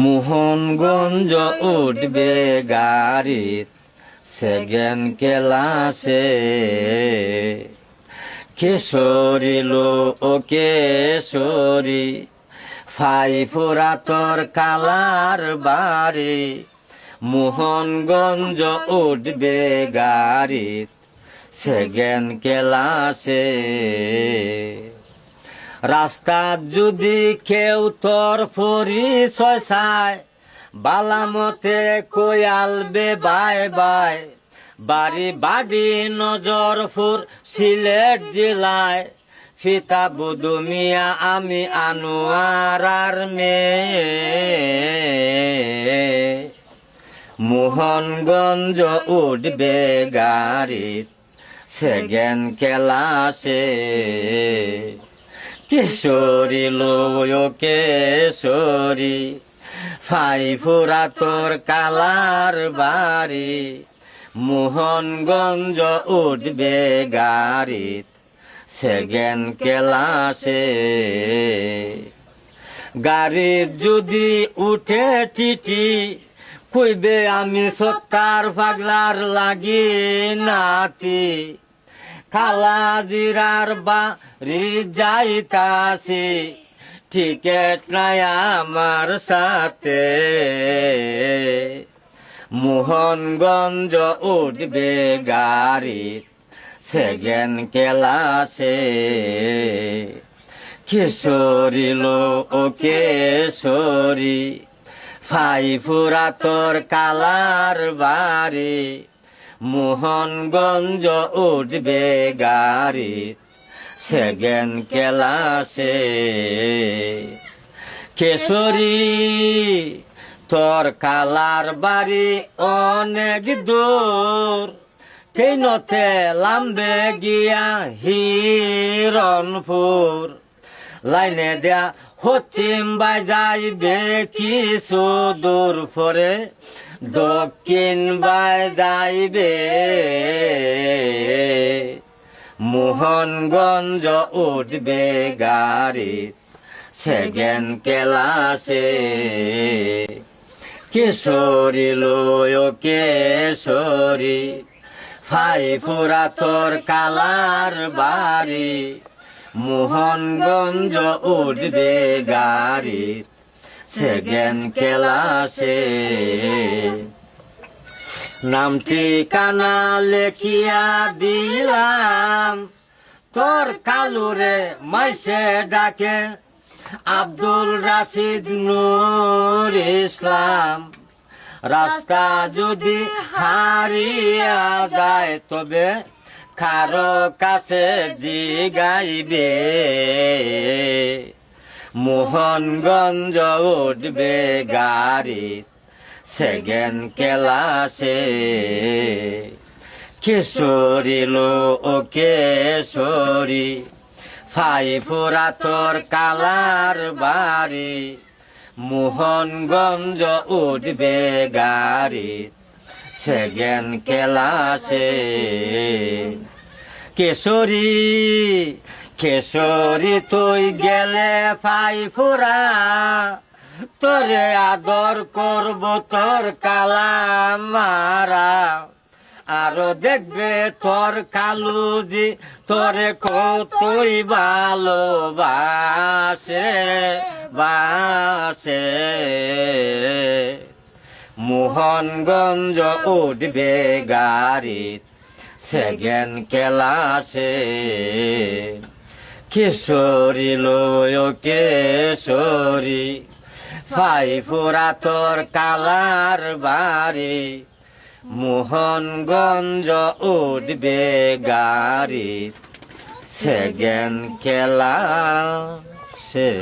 মোহনগঞ্জ উঠবে গাড়িত সেকেন্ড ক্লাসে, কেশরী লো ও কেশরী ফাইফুরা তোর কালার বাড়ি, মোহনগঞ্জ উঠবে গাড়িত সেকেন্ড ক্লাসে। রাস্তাত যদি কেউ তোর পরিচয় চায়, বালামতে কয়ালবে বাই বাই, বাড়ি বাড়ি নজরপুর সিলেট জেলায়, ফিতা বুদুমিয়া আমি আনোয়ারার মেয়ে। মোহনগঞ্জ উঠবে গাড়িত সেকেন্ড ক্লাসে, কেশরী লো কেশরী ফাইফুরা তোর কালার বাড়ি, মোহনগঞ্জ উঠবে গাড়িত সেকেন্ড ক্লাসে। গাড়িত যদি উঠে টিটি, কইবে আমি সত্তার পাগলার লাগি নাতি, কালাজিরার বাড়ি যাইতাছি, টিকেট নাই আমার সাথে। মোহনগঞ্জ উঠবে গাড়িত সেকেন্ড ক্লাসে, কেশরী লো ও কেশরী ফাইফুরা তোর কালার বাড়ি, মোহনগঞ্জ উঠবে গাড়িত সেকেন্ড ক্লাসে। কেশরী তোর কালার বাড়ি অনেক দূর, ট্রেনতে লাম্বে গিয়া হিরণপুর, লাইনে দেয়া পশ্চিম বাই যাইবে কিছু দূর পরে, দক্ষিণ বাই যাইবে। মোহনগঞ্জ উঠবে গাড়িত সেকেন্ড ক্লাসে, কেশরী লো কেশরী ফাইফুরা তোর কালার বাড়ি, মোহনগঞ্জ উঠবে গাড়িত সেকেন্ড ক্লাসে। নাম ঠিকানা লেখিয়া দিলাম, তোর কালুরে মাইসে ডাকে আব্দুল রাশিদ নূর ইসলাম। রাস্তা যদি হারিয়া যায়, তবে কারো কাছে জিগাইবে, মোহনগঞ্জ উঠবে গাড়িত সেকেন্ড ক্লাসে, কেশরী লো ও কেশরী ফাইফুরা তোর কালার বাড়ি, মোহনগঞ্জ উঠবে গাড়িত সেকেন্ড ক্লাসে। কেশরী কেশরী তুই গেলে ফাইফুরা, তোরে আদর করব তোর কালামারা, আরো দেখবে তোর কালুজি তোরে কতই ভালোবাসে বাসে। মোহনগঞ্জ উঠবে গাড়িত সেকেন্ড ক্লাসে, কেশরী লো কেশরী ফাইফুরা তোর কালার বাড়ি, মোহনগঞ্জ উঠবে গাড়িত সেকেন্ড ক্লাসে।